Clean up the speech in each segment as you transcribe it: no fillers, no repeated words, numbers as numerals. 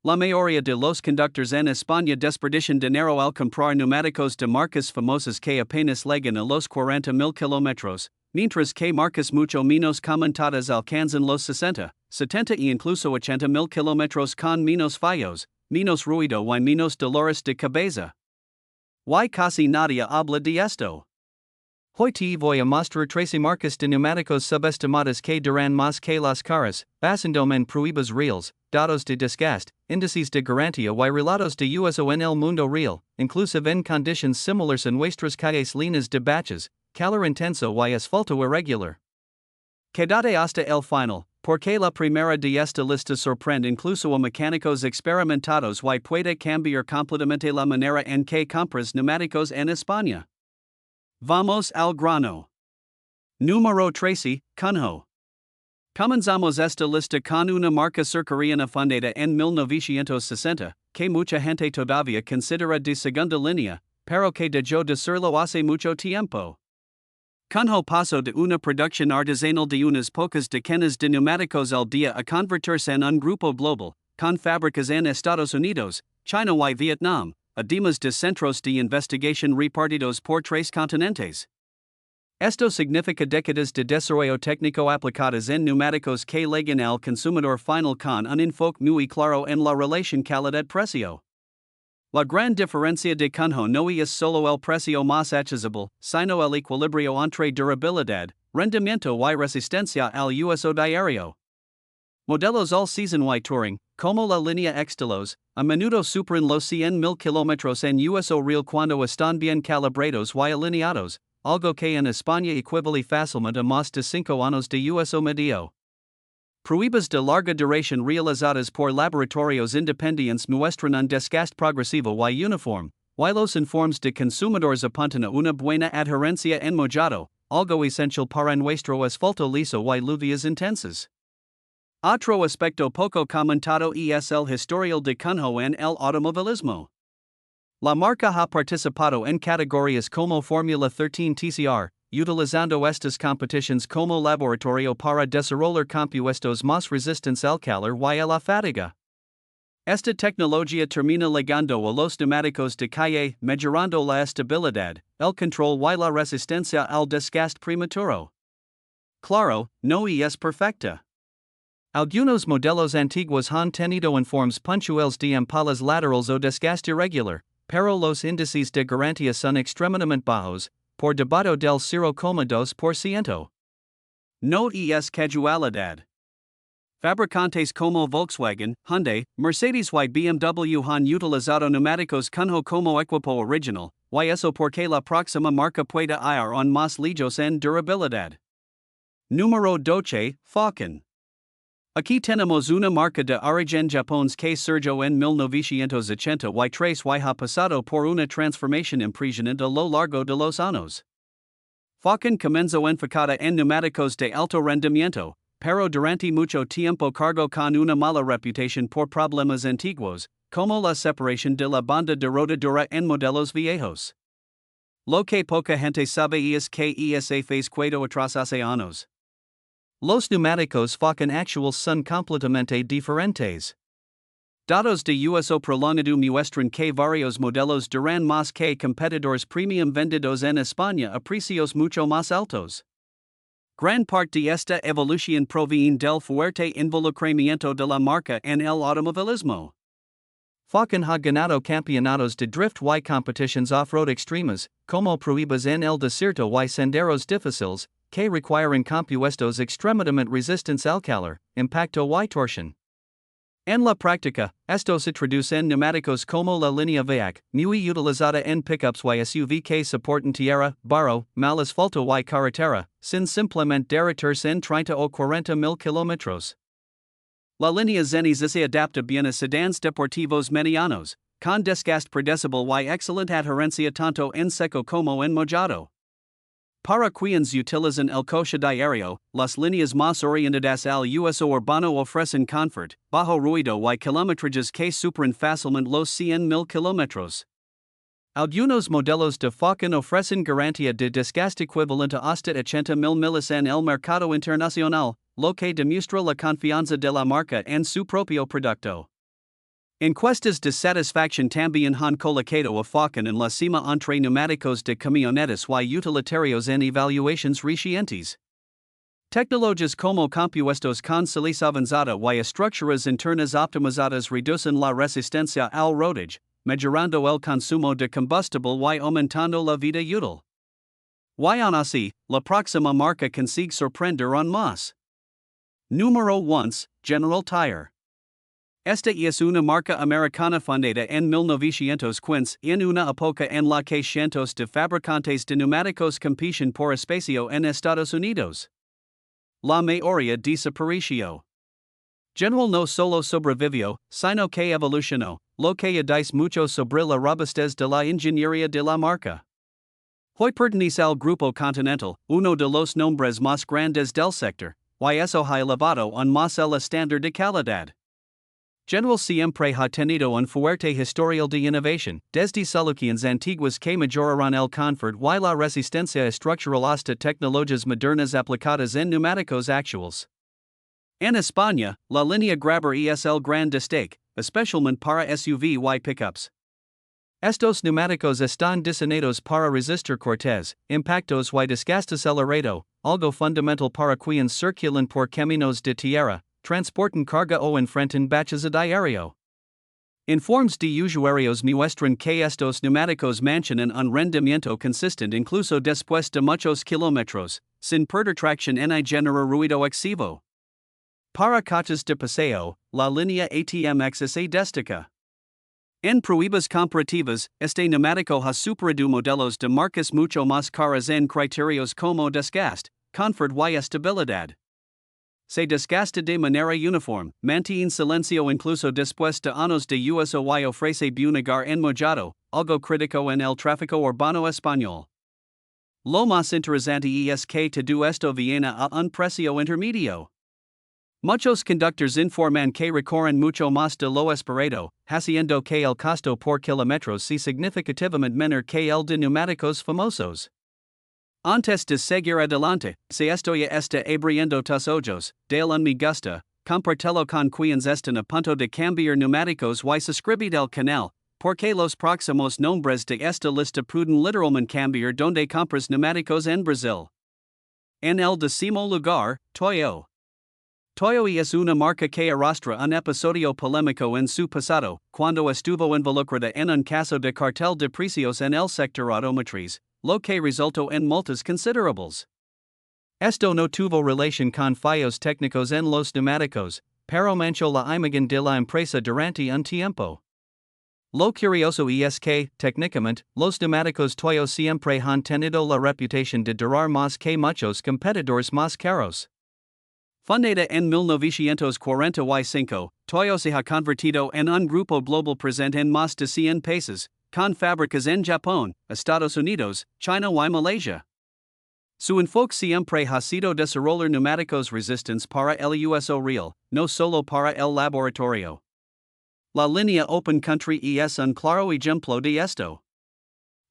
La mayoría de los conductores en España desperdician dinero al comprar neumáticos de marcas famosas que apenas llegan a los 40,000 kilómetros, mientras que marcas mucho menos comentadas alcanzan los 60, 70 y incluso 80,000 kilómetros con menos fallos, menos ruido y menos dolores de cabeza. Y casi nadie habla de esto. Hoy te voy a mostrar 13 marcas de neumáticos subestimadas que duran más que las caras, basando en pruebas reales, datos de desgaste, índices de garantía y relatos de uso en el mundo real, inclusive en conditions similares en nuestras calles llenas de baches, calor intenso y asfalto irregular. Quédate hasta el final, porque la primera de esta lista sorprende incluso a mecánicos experimentados y puede cambiar completamente la manera en que compras neumáticos en España. Vamos al grano. Número 13, Cunho. Comenzamos esta lista con una marca surcoreana fundada en 1960, que mucha gente todavía considera de segunda línea, pero que dejó de serlo hace mucho tiempo. Cunho pasó de una producción artesanal de unas pocas decenas de neumáticos al día a convertirse en un grupo global, con fábricas en Estados Unidos, China y Vietnam, además de centros de investigación repartidos por 3 continentes. Esto significa décadas de desarrollo técnico aplicadas en neumáticos que llegan al consumidor final con un enfoque muy claro en la relación calidad-precio. La gran diferencia de Cunho no es solo el precio más accesible, sino el equilibrio entre durabilidad, rendimiento y resistencia al uso diario. Modelos all-season y touring, como la línea X-Delos, a menudo superan los 100,000 kilómetros en uso real cuando están bien calibrados y alineados, algo que en España equivale fácilmente a más de 5 años de uso medio. Pruebas de larga duración realizadas por laboratorios independientes muestran un desgaste progresivo y uniforme, y los informes de consumidores apuntan a una buena adherencia en mollado, algo esencial para nuestro asfalto liso y lluvias intensas. Otro aspecto poco comentado es el historial de Cunho en el automovilismo. La marca ha participado en categorías como Fórmula 13 TCR, utilizando estas competiciones como laboratorio para desarrollar compuestos más resistentes al calor y a la fatiga. Esta tecnología termina llegando a los neumáticos de calle, mejorando la estabilidad, el control y la resistencia al desgaste prematuro. Claro, no es perfecta. Algunos modelos antiguos han tenido informes puntuales de empalas laterales o desgaste irregular, pero los índices de garantía son extremadamente bajos, por debajo del 0,2%. No es casualidad. Fabricantes como Volkswagen, Hyundai, Mercedes y BMW han utilizado neumáticos Cunho como equipo original, y eso porque la próxima marca puede ir on más lejos en durabilidad. Número 12, Falcon. Aquí tenemos una marca de origen japonés que surgió en 1983 y ha pasado por una transformación impresionante a lo largo de los años. Falcon comenzó enfocada en neumáticos de alto rendimiento, pero durante mucho tiempo cargó con una mala reputación por problemas antiguos, como la separación de la banda de rodadura en modelos viejos. Lo que poca gente sabe es que esa fez quedó atrás hace años. Los neumáticos Falcon actuales son completamente diferentes. Datos de uso prolongado muestran que varios modelos duran más que competidores premium vendidos en España a precios mucho más altos. Gran parte de esta evolución proviene del fuerte involucramiento de la marca en el automovilismo. Falcon ha ganado campeonatos de drift y competiciones off-road extremas, como pruebas en el desierto y senderos difíciles, que requieren compuestos extremadamente resistentes al calor, impacto y torsión. En la práctica, esto se traduce en neumáticos como la línea VAC, muy utilizada en pickups y SUV que soportan tierra, barro, mal asfalto y carretera, sin simplemente derretirse en 30 o 40,000 kilómetros. La línea Zenis se adapta bien a sedans deportivos medianos, con desgaste predecible y excelente adherencia tanto en seco como en mojado. Para quienes utilizan el coche diario, las líneas más orientadas al uso urbano ofrecen confort, bajo ruido y kilometrajes que superan fácilmente los 100,000 kilómetros. Algunos modelos de Falcon ofrecen garantía de desgaste equivalente hasta 80,000 miles en el mercado internacional, lo que demuestra la confianza de la marca en su propio producto. Encuestas de satisfacción también han colocado enfocan en la cima entre neumáticos de camionetas y utilitarios en evaluaciones recientes. Tecnologías como compuestos con silicio avanzada y estructuras internas optimizadas reducen la resistencia al rodaje, mejorando el consumo de combustible y aumentando la vida útil. Y aún así, la próxima marca consigue sorprender aún más. Número 1, General Tire. Esta es una marca americana fundada en 1915 en una época en la que cientos de fabricantes de neumáticos compiten por espacio en Estados Unidos. La mayoría desapareció. General no solo sobrevivió, sino que evolucionó, lo que dice mucho sobre la robustez de la ingeniería de la marca. Hoy pertenece al Grupo Continental, uno de los nombres más grandes del sector, y eso ha elevado aún más el estándar de calidad. General siempre ha tenido un fuerte historial de innovación, desde soluciones antiguas que mejoraron el confort y la resistencia estructural hasta tecnologías modernas aplicadas en neumáticos actuales. En España, la línea Grabber es el gran destaque, especialmente para SUV y pickups. Estos neumáticos están diseñados para resistir cortes, impactos y desgaste acelerado, algo fundamental para quienes circulan por caminos de tierra, transportan carga o enfrentan baches a diario. Informes de usuarios muestran que estos neumáticos mantienen un rendimiento consistente incluso después de muchos kilómetros, sin perder tracción ni generar ruido excesivo. Para coches de paseo, la línea ATMX se destaca. En pruebas comparativas, este neumático ha superado modelos de marcas mucho más caras en criterios como desgaste, confort y estabilidad. Se desgasta de manera uniforme, mantiene silencio incluso después de años de uso y ofrece buen agarre en mojado, algo crítico en el tráfico urbano español. Lo más interesante es que todo esto viene a un precio intermedio. Muchos conductores informan que recorren mucho más de lo esperado, haciendo que el costo por kilómetros sea significativamente menor que el de neumáticos famosos. Antes de seguir adelante, si estoy abriendo tus ojos, dale un me gusta, compartelo con quienes están a punto de cambiar neumáticos y suscribid al canal, porque los próximos nombres de esta lista pueden literalmente cambiar donde compras neumáticos en Brasil. En el décimo lugar, Toyo. Toyo es una marca que arrastra un episodio polémico en su pasado, cuando estuvo involucrada en un caso de cartel de precios en el sector automotriz, lo que resultó en multas considerables. Esto no tuvo relación con fallos técnicos en los neumáticos, pero manchó la imagen de la empresa durante un tiempo. Lo curioso es que, técnicamente, los neumáticos Toyo siempre han tenido la reputación de durar más que muchos competidores más caros. Fundada en 1945, Toyo se ha convertido en un grupo global presente en más de 100 países, con fábricas en Japón, Estados Unidos, China y Malaysia. Su enfoque siempre ha sido desarrollar neumáticos resistentes para el uso real, no solo para el laboratorio. La línea Open Country es un claro ejemplo de esto.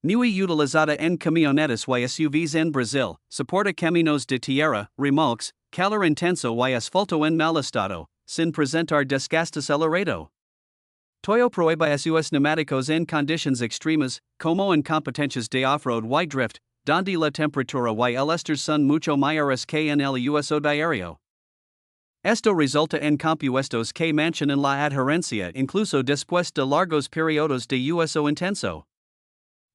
Muy utilizada en camionetas y SUVs en Brasil, soporta caminos de tierra, remolques, calor intenso y asfalto en mal estado, sin presentar desgaste acelerado. Toyo prohíbe sus neumáticos en condiciones extremas, como en competencias de off-road y drift, donde la temperatura y el estrés son mucho mayores que en el uso diario. Esto resulta en compuestos que mantienen la adherencia incluso después de largos periodos de uso intenso.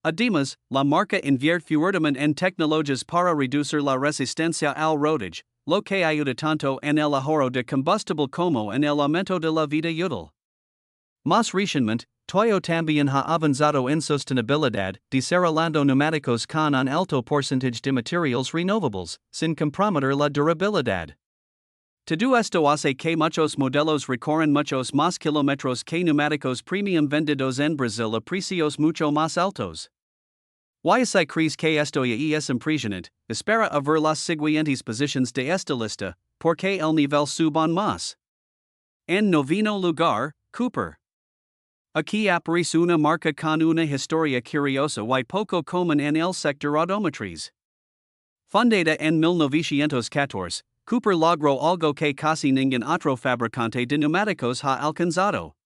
Además, la marca invierte fuertemente en tecnologías para reducir la resistencia al rodaje, lo que ayuda tanto en el ahorro de combustible como en el aumento de la vida útil. Más recientemente, Toyo también ha avanzado en sostenibilidad, desarrollando neumáticos con un alto porcentaje de materiales renovables, sin comprometer la durabilidad. Todo esto hace que muchos modelos recorren muchos más kilómetros que neumáticos premium vendidos en Brasil a precios mucho más altos. Y si crees que esto ya es impresionante, espera a ver las siguientes posiciones de esta lista, porque el nivel sube aún más. En noveno lugar, Cooper. Aquí aparece una marca con una historia curiosa y poco común en el sector automotriz. Fundada en 1914, Cooper logró algo que casi ningún otro fabricante de neumáticos ha alcanzado.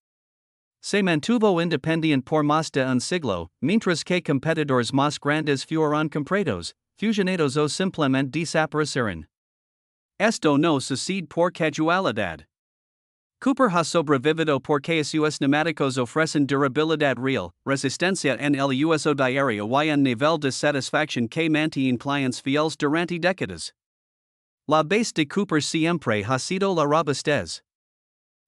Se mantuvo independiente por más de un siglo, mientras que competidores más grandes fueron comprados, fusionados o simplemente desaparecieron. Esto no sucede por casualidad. Cooper ha sobrevivido porque sus neumáticos ofrecen durabilidad real, resistencia en el uso diario y un nivel de satisfacción que mantiene clientes fieles durante décadas. La base de Cooper siempre ha sido la robustez.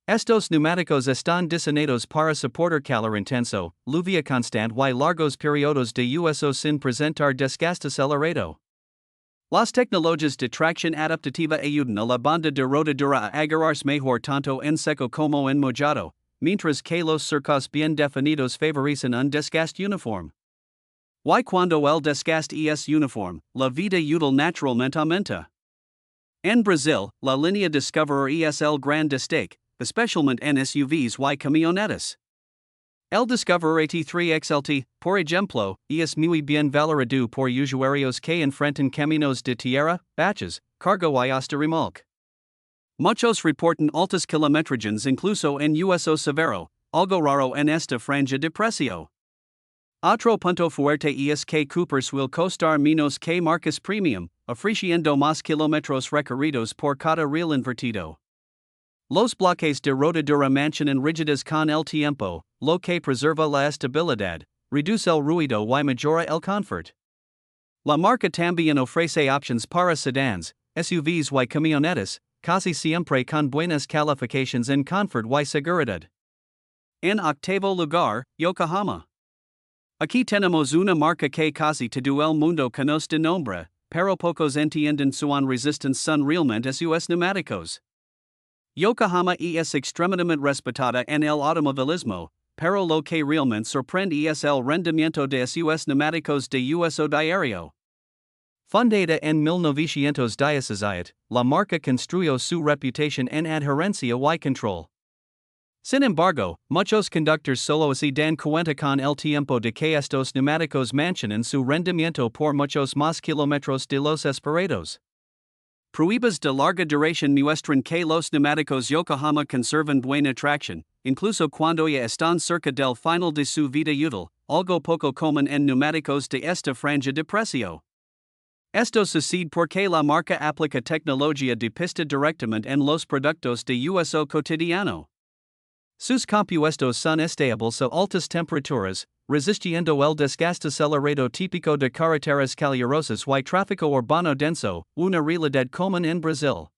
Estos neumáticos están diseñados para soportar calor intenso, lluvia constante y largos periodos de uso sin presentar desgaste acelerado. Las tecnologías de tracción adaptativa ayudan a la banda de rodadura a agarrarse mejor tanto en seco como en mojado, mientras que los surcos bien definidos favorecen un desgaste uniforme. Y cuando el desgaste es uniforme, la vida útil naturalmente aumenta. En Brasil, la línea Discoverer es el gran destaque, especialmente en SUVs y camionetas. El Discoverer AT3 XLT, por ejemplo, es muy bien valorado por usuarios que enfrentan caminos de tierra, baches, cargo y hasta remolque. Muchos reportan altas kilometrajes incluso en uso severo, algo raro en esta franja de precio. Otro punto fuerte es que Cooper will costar menos que marcas premium, ofreciendo más kilómetros recorridos por cada riel invertido. Los bloques de rodadura mantienen rigidez con el tiempo, lo que preserva la estabilidad, reduce el ruido y mejora el confort. La marca también ofrece options para sedans, SUVs y camionetas, casi siempre con buenas calificaciones en confort y seguridad. En octavo lugar, Yokohama. Aquí tenemos una marca que casi todo el mundo conoce de nombre, pero pocos entienden su resistencia son realmente sus neumáticos. Yokohama es extremadamente respetada en el automovilismo, pero lo que realmente sorprende es el rendimiento de sus neumáticos de uso diario. Fundada en 1917, la marca construyó su reputación en adherencia y control. Sin embargo, muchos conductores solo se dan cuenta con el tiempo de que estos neumáticos mantienen su rendimiento por muchos más kilómetros de los esperados. Pruebas de larga duración muestran que los neumáticos Yokohama conservan buena tracción, incluso cuando ya están cerca del final de su vida útil, algo poco común en neumáticos de esta franja de precio. Esto sucede porque la marca aplica tecnología de pista directamente en los productos de uso cotidiano. Sus compuestos son estables a altas temperaturas, resistiendo el desgaste acelerado típico de carreteras calurosas y tráfico urbano denso, una realidad común en Brasil.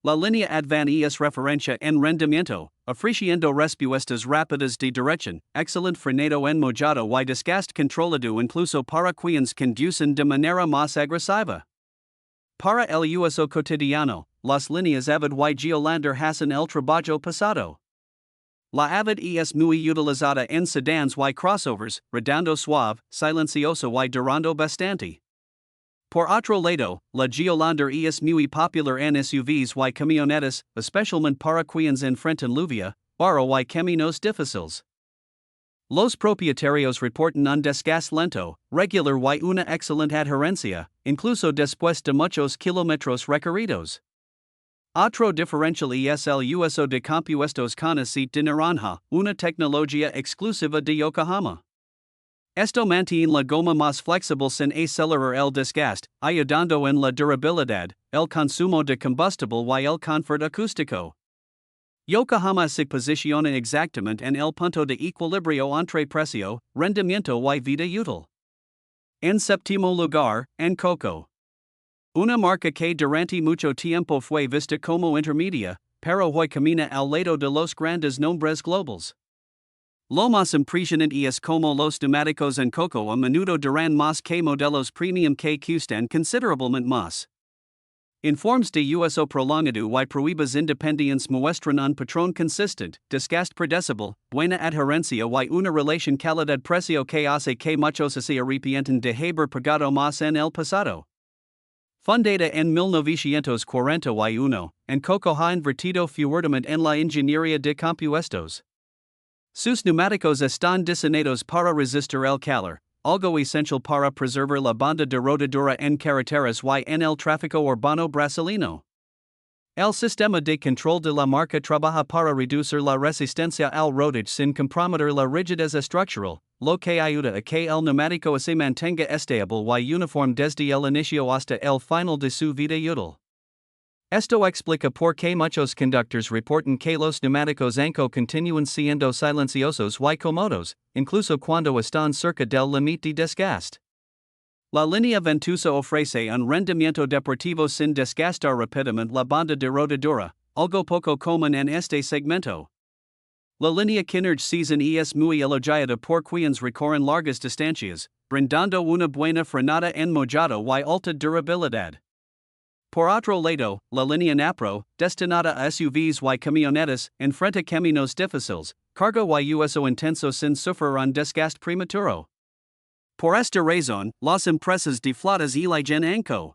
La línea Advan es referencia en rendimiento, ofreciendo respuestas rápidas de dirección, excelente frenado en mojado y desgaste controlado incluso para quienes conducen de manera más agresiva. Para el uso cotidiano, las líneas Avid y Geolander hacen el trabajo pesado. La Avid es muy utilizada en sedans y crossovers, redondo suave, silencioso y durando bastante. Por otro lado, la Geolander es muy popular en SUVs y camionetas, especialmente para quienes enfrentan lluvia, barro y caminos difíciles. Los propietarios reportan un desgaste lento, regular y una excelente adherencia, incluso después de muchos kilómetros recorridos. Otro diferencial es el uso de compuestos con aceite de naranja, una tecnología exclusiva de Yokohama. Esto mantiene la goma más flexible sin acelerar el desgaste, ayudando en la durabilidad, el consumo de combustible y el confort acústico. Yokohama se posiciona exactamente en el punto de equilibrio entre precio, rendimiento y vida útil. En séptimo lugar, en Coco. Una marca que durante mucho tiempo fue vista como intermedia, pero hoy camina al lado de los grandes nombres globales. Lo más impresionante es como los neumáticos en Coco a menudo duran más que modelos premium que cuestan considerablemente más. Informes de uso prolongado y pruebas independientes muestran un patrón consistente, desgaste predecible, buena adherencia y una relación calidad-precio que hace que muchos se arrepienten de haber pagado más en el pasado. Fundada en 1941, en Coco ha invertido fuertemente en la ingeniería de compuestos. Sus neumáticos están diseñados para resistir el calor, algo esencial para preservar la banda de rodadura en carreteras y en el tráfico urbano brasileño. El sistema de control de la marca trabaja para reducir la resistencia al rodaje sin comprometer la rigidez estructural, lo que ayuda a que el neumático se mantenga estable y uniforme desde el inicio hasta el final de su vida útil. Esto explica por qué muchos conductores reportan que los neumáticos anco continúan siendo silenciosos y cómodos, incluso cuando están cerca del límite de desgaste. La línea ventosa ofrece un rendimiento deportivo sin desgastar rápidamente la banda de rodadura, algo poco común en este segmento. La línea Kinnard season es muy elogiada por quienes recorren largas distancias, brindando una buena frenada en mojado y alta durabilidad. Por otro lado, la línea Napro, destinada a SUVs y camionetas, enfrenta caminos difíciles, cargo y uso intenso sin sufrir un desgaste prematuro. Por esta razón, las empresas de flotas eligen ANCO.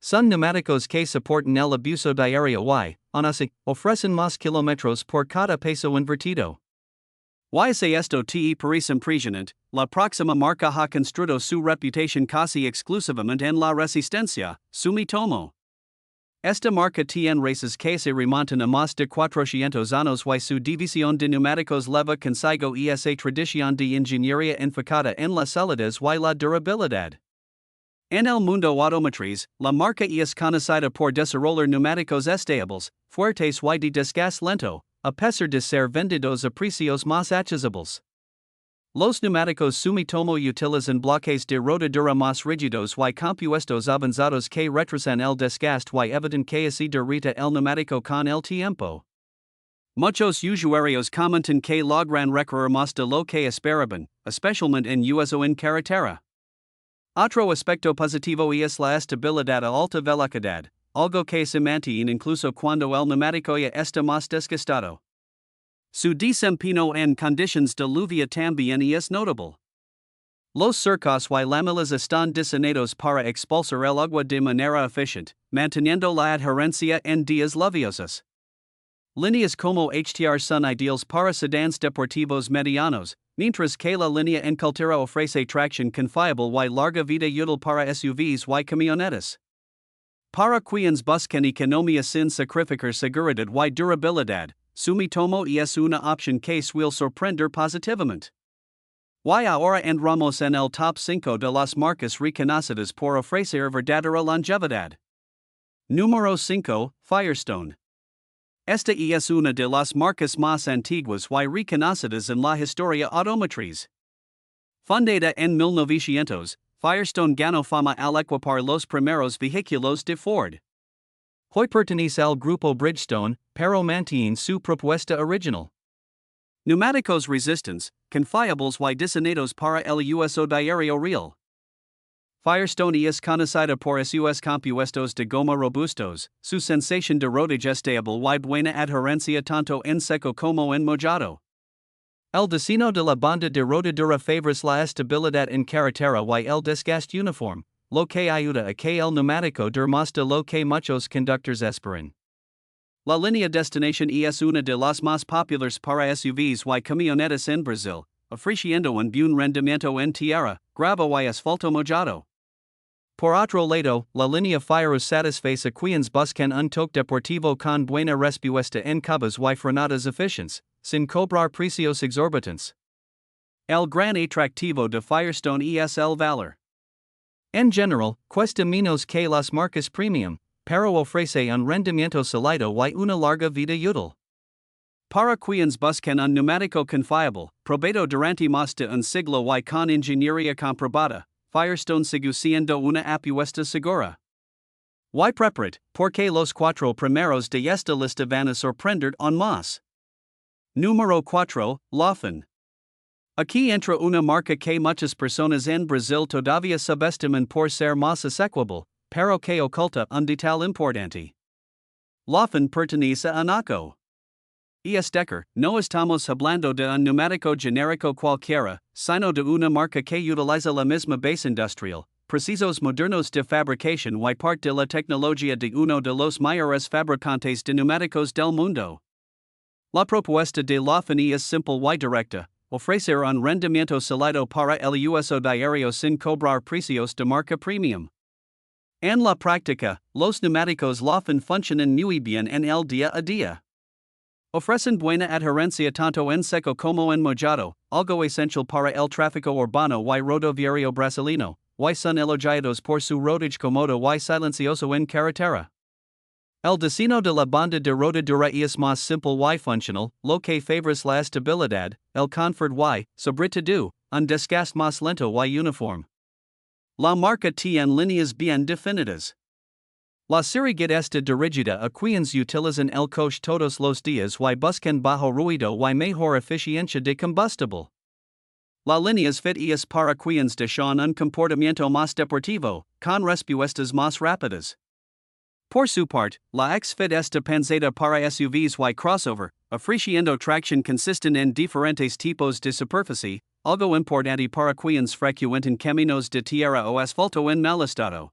Son neumáticos que soportan el abuso diario y, aun así, ofrecen más kilómetros por cada peso invertido. Y esto te parece impresionante, la próxima marca ha construido su reputación casi exclusivamente en la resistencia, Sumitomo. Esta marca tiene races que se remontan a más de 400 años y su división de neumáticos leva consigo esa tradición de ingeniería enfocada en la solidez y la durabilidad. En el mundo automotriz, la marca es conocida por desarrollar neumáticos estables, fuertes y de desgaste lento, a pesar de ser vendidos a precios más accesibles. Los neumáticos Sumitomo utilizan bloques de rodadura más rígidos y compuestos avanzados que retrasan el desgaste y evitan que se derrita el neumático con el tiempo. Muchos usuarios comentan que logran recorrer más de lo que esperaban, especialmente en uso en carretera. Otro aspecto positivo es la estabilidad a alta velocidad, algo que se mantiene incluso cuando el neumático ya está más desgastado. Su desempeño en condiciones de lluvia también es notable. Los surcos y láminas están diseñados para expulsar el agua de manera eficiente, manteniendo la adherencia en días lluviosos. Líneas como HTR son ideales para sedans deportivos medianos, mientras que la línea Encultura ofrece tracción confiable y larga vida útil para SUVs y camionetas. Para quienes buscan economía sin sacrificar seguridad y durabilidad, Sumitomo es una opción que suele sorprender positivamente. Y ahora entramos en el top 5 de las marcas reconocidas por ofrecer verdadera longevidad. Número 5, Firestone. Esta es una de las marcas más antiguas y reconocidas en la historia automotriz. Fundada en 1900, Firestone ganó fama al equipar los primeros vehículos de Ford. Hoy pertenece al grupo Bridgestone, pero mantiene su propuesta original. Neumáticos resistentes, confiables y diseñados para el uso diario real. Firestone es conocida por sus compuestos de goma robustos, su sensación de rodaje estable y buena adherencia tanto en seco como en mojado. El diseño de la banda de rodadura favorece la estabilidad en carretera y el desgaste uniforme, lo que ayuda a que el neumático dure más de lo que muchos conductores esperan. La línea Destination es una de las más populares para SUVs y camionetas en Brasil, ofreciendo un buen rendimiento en tierra, grava y asfalto mojado. Por otro lado, la línea Fiero satisface a quienes buscan un toque deportivo con buena respuesta en curvas y frenadas eficientes, sin cobrar precios exorbitantes. El gran atractivo de Firestone es el valor. En general, cuesta menos que las marcas premium, pero ofrece un rendimiento sólido y una larga vida útil. Para quienes buscan un neumático confiable, probado durante más de un siglo y con ingeniería comprobada, Firestone sigue siendo una apuesta segura. Y preparat, porque los 4 primeros de esta lista van a sorprender aún más. Número 4, Laufen. Aquí entra una marca que muchas personas en Brasil todavía subestiman por ser más asequible, pero que oculta un detalle importante. Laufen pertenece a NACO. Decker, no estamos hablando de un neumático genérico cualquiera, sino de una marca que utiliza la misma base industrial, procesos modernos de fabricación y parte de la tecnología de uno de los mayores fabricantes de neumáticos del mundo. La propuesta de Laufen es simple y directa, ofrecer un rendimiento sólido para el uso diario sin cobrar precios de marca premium. En la práctica, los neumáticos laufen funcionan muy bien en el día a día. Ofrecen buena adherencia tanto en seco como en mojado, algo esencial para el tráfico urbano y rodoviario brasileño, y son elogiados por su rodaje cómodo y silencioso en carretera. El diseño de la banda de rodadura es más simple y funcional, lo que favorece la estabilidad, el confort y, sobre todo, un desgaste más lento y uniforme. La marca tiene líneas bien definidas. La seguridad está dirigida a quienes utilizan el coche todos los días y buscan bajo ruido y mejor eficiencia de combustible. La líneas fit es para quienes desean un comportamiento más deportivo, con respuestas más rápidas. Por su parte, la X-Fit está pensada para SUVs y crossover, ofreciendo tracción consistente en diferentes tipos de superficie, algo importante para quienes frecuentan caminos de tierra o asfalto en mal estado.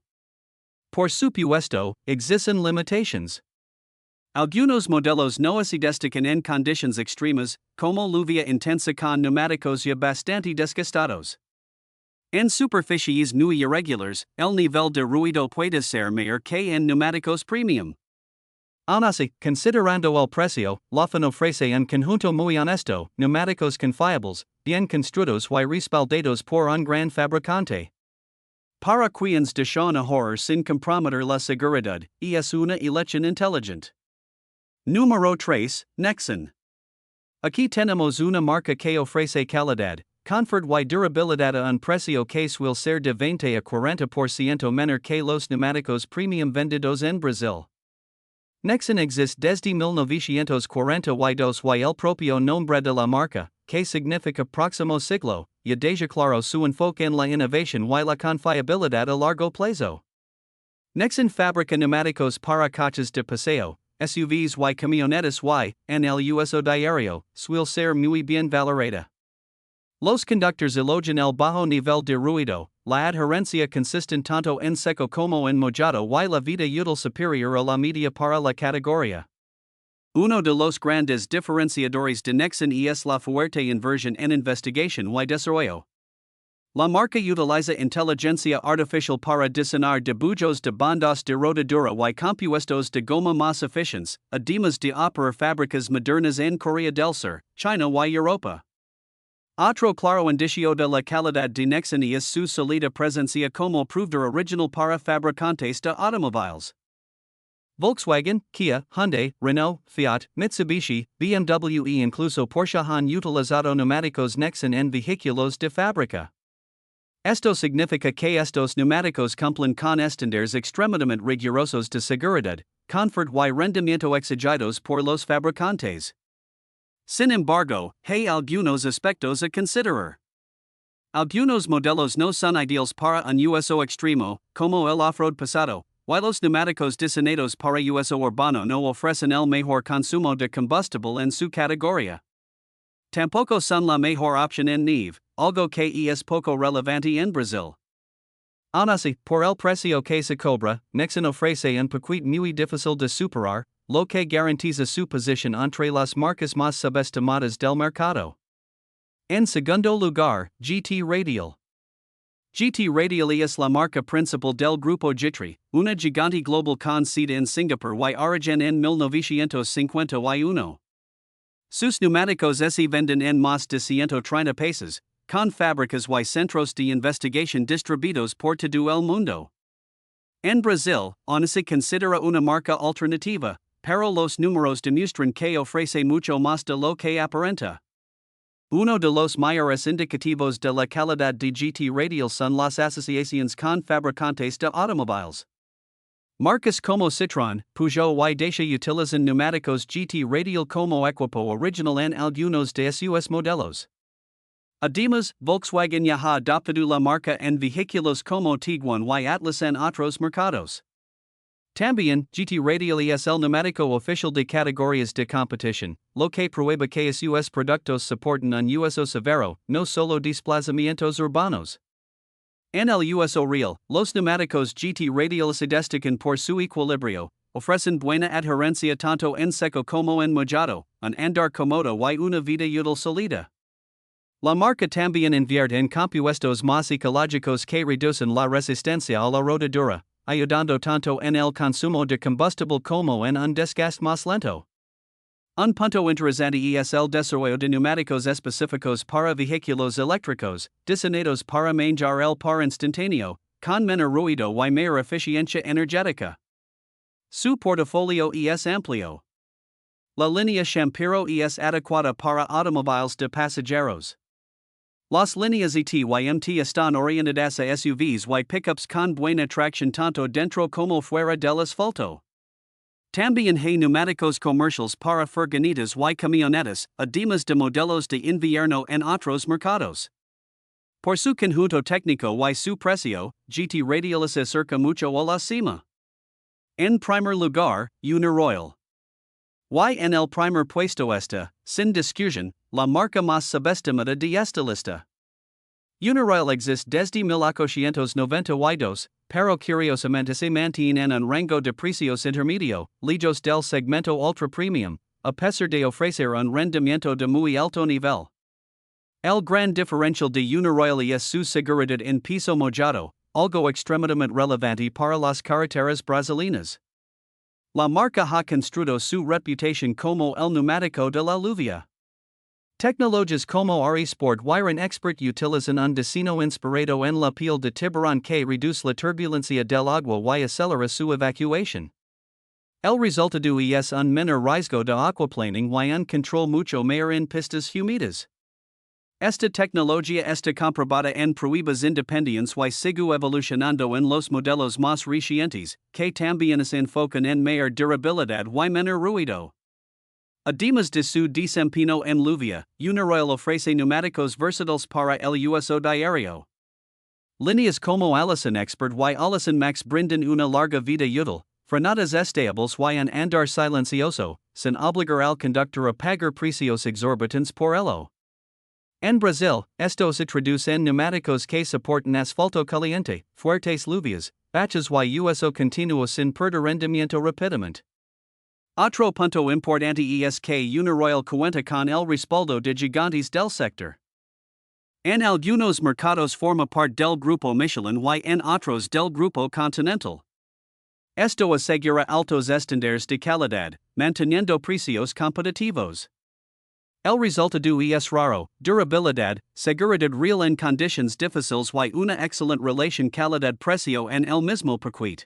Por supuesto, existen limitations. Algunos modelos no se destacan en condiciones extremas, como lluvia intensa con neumáticos ya bastante desgastados. En superficies muy irregulares, el nivel de ruido puede ser mayor que en neumáticos premium. Aun así, considerando el precio, la FAN ofrece un conjunto muy honesto, neumáticos confiables, bien construidos y respaldados por un gran fabricante. Para quienes desean ahorrar sin comprometer la seguridad, es una elección inteligente. Número 3, Nexen. Aquí tenemos una marca que ofrece calidad, confort y durabilidad a un precio que suele ser de 20 a 40% menor que los neumáticos premium vendidos en Brasil. Nexen existe desde 1942 y el propio nombre de la marca, que significa próximo siglo, ya deja claro su enfoque en la innovación y la confiabilidad a largo plazo. Nexen fabrica neumáticos para coches de paseo, SUVs y camionetas y, en el uso diario, suele ser muy bien valorada. Los conductores elogian el bajo nivel de ruido, la adherencia consistente tanto en seco como en mojado y la vida útil superior a la media para la categoría. Uno de los grandes diferenciadores de Nexen es la fuerte inversión en investigación y desarrollo. La marca utiliza inteligencia artificial para diseñar dibujos de bandas de rodadura y compuestos de goma más eficientes, además de operar fábricas modernas en Corea del Sur, China y Europa. Otro claro indicio de la calidad de Nexen es su sólida presencia como proveedor original para fabricantes de automóviles. Volkswagen, Kia, Hyundai, Renault, Fiat, Mitsubishi, BMW e incluso Porsche han utilizado neumáticos Nexen en vehículos de fábrica. Esto significa que estos neumáticos cumplen con estándares extremadamente rigurosos de seguridad, confort y rendimiento exigidos por los fabricantes. Sin embargo, hay algunos aspectos a considerar. Algunos modelos no son ideales para un uso extremo, como el off-road pesado, y los neumáticos diseñados para uso urbano no ofrecen el mejor consumo de combustible en su categoría. Tampoco son la mejor opción en nieve, algo que es poco relevante en Brasil. Aun así, por el precio que se cobra, Nexen ofrece un paquete muy difícil de superar, lo que garantiza su posición entre las marcas más subestimadas del mercado. En segundo lugar, GT Radial. GT Radial es la marca principal del grupo GT, una gigante global con sede en Singapur y origen en 1951. Sus neumáticos se venden en más de 130 países, con fábricas y centros de investigación distribuidos por todo el mundo. En Brasil, aún se considera una marca alternativa, pero los números demuestran que ofrece mucho más de lo que aparenta. Uno de los mayores indicativos de la calidad de GT Radial son las asociaciones con fabricantes de automóviles. Marcas como Citroën, Peugeot y Deja utilizan neumáticos GT Radial como equipo original en algunos de sus modelos. Además, Volkswagen ya ha adoptado la marca en vehículos como Tiguan y Atlas en otros mercados. También, GT Radial es el neumático oficial de categorías de competición, lo que prueba que sus productos soportan un uso severo, no solo desplazamientos urbanos. En el uso real, los neumáticos GT Radial se destacan por su equilibrio, ofrecen buena adherencia tanto en seco como en mojado, un andar cómodo y una vida útil sólida. La marca también invierte en compuestos más ecológicos que reducen la resistencia a la rodadura, ayudando tanto en el consumo de combustible como en un desgaste más lento. Un punto interesante es el desarrollo de neumáticos específicos para vehículos eléctricos, diseñados para manejar el par instantáneo, con menor ruido y mayor eficiencia energética. Su portafolio es amplio. La línea Champero es adecuada para automóviles de pasajeros. Las líneas ET&MT están orientadas a SUVs y pickups con buena tracción tanto dentro como fuera del asfalto. También hay neumáticos comerciales para furgonetas y camionetas, además de modelos de invierno en otros mercados. Por su conjunto técnico y su precio, GT Radialis acerca mucho a la cima. En primer lugar, Uniroyal. Y en el primer puesto está, sin discusión, la marca más subestimada de esta lista. Uniroyal existe desde 1892, pero curiosamente se mantiene en un rango de precios intermedio, lejos del segmento ultra premium, a pesar de ofrecer un rendimiento de muy alto nivel. El gran diferencial de Uniroyal es su seguridad en piso mojado, algo extremadamente relevante para las carreteras brasileñas. La marca ha construido su reputación como el neumático de la lluvia. Tecnologías como Sport Wiren Expert utilizan un diseño inspirado en la piel de tiburón que reduce la turbulencia del agua y acelera su evacuación. El resultado es un menor riesgo de aquaplaning y un control mucho mayor en pistas húmedas. Esta tecnología está comprobada en pruebas independientes y sigue evolucionando en los modelos más recientes, que también se enfocan en mayor durabilidad y menor ruido. Además de su desempeño en lluvia, Uniroyal ofrece neumáticos versátiles para el uso diario. Líneas como Allison Expert y Allison Max brindan una larga vida útil, frenadas estables y un andar silencioso, sin obligar al conductor a pagar precios exorbitantes por ello. En Brasil, esto se traduce en neumáticos que soportan asfalto caliente, fuertes lluvias, baches y uso continuo sin perder rendimiento rápidamente. Otro punto importante es que Uniroyal cuenta con el respaldo de gigantes del sector. En algunos mercados forma parte del grupo Michelin y en otros del grupo Continental. Esto asegura altos estándares de calidad, manteniendo precios competitivos. El resultado es raro, durabilidad, seguridad real en condiciones difíciles y una excelente relación calidad-precio en el mismo paquete.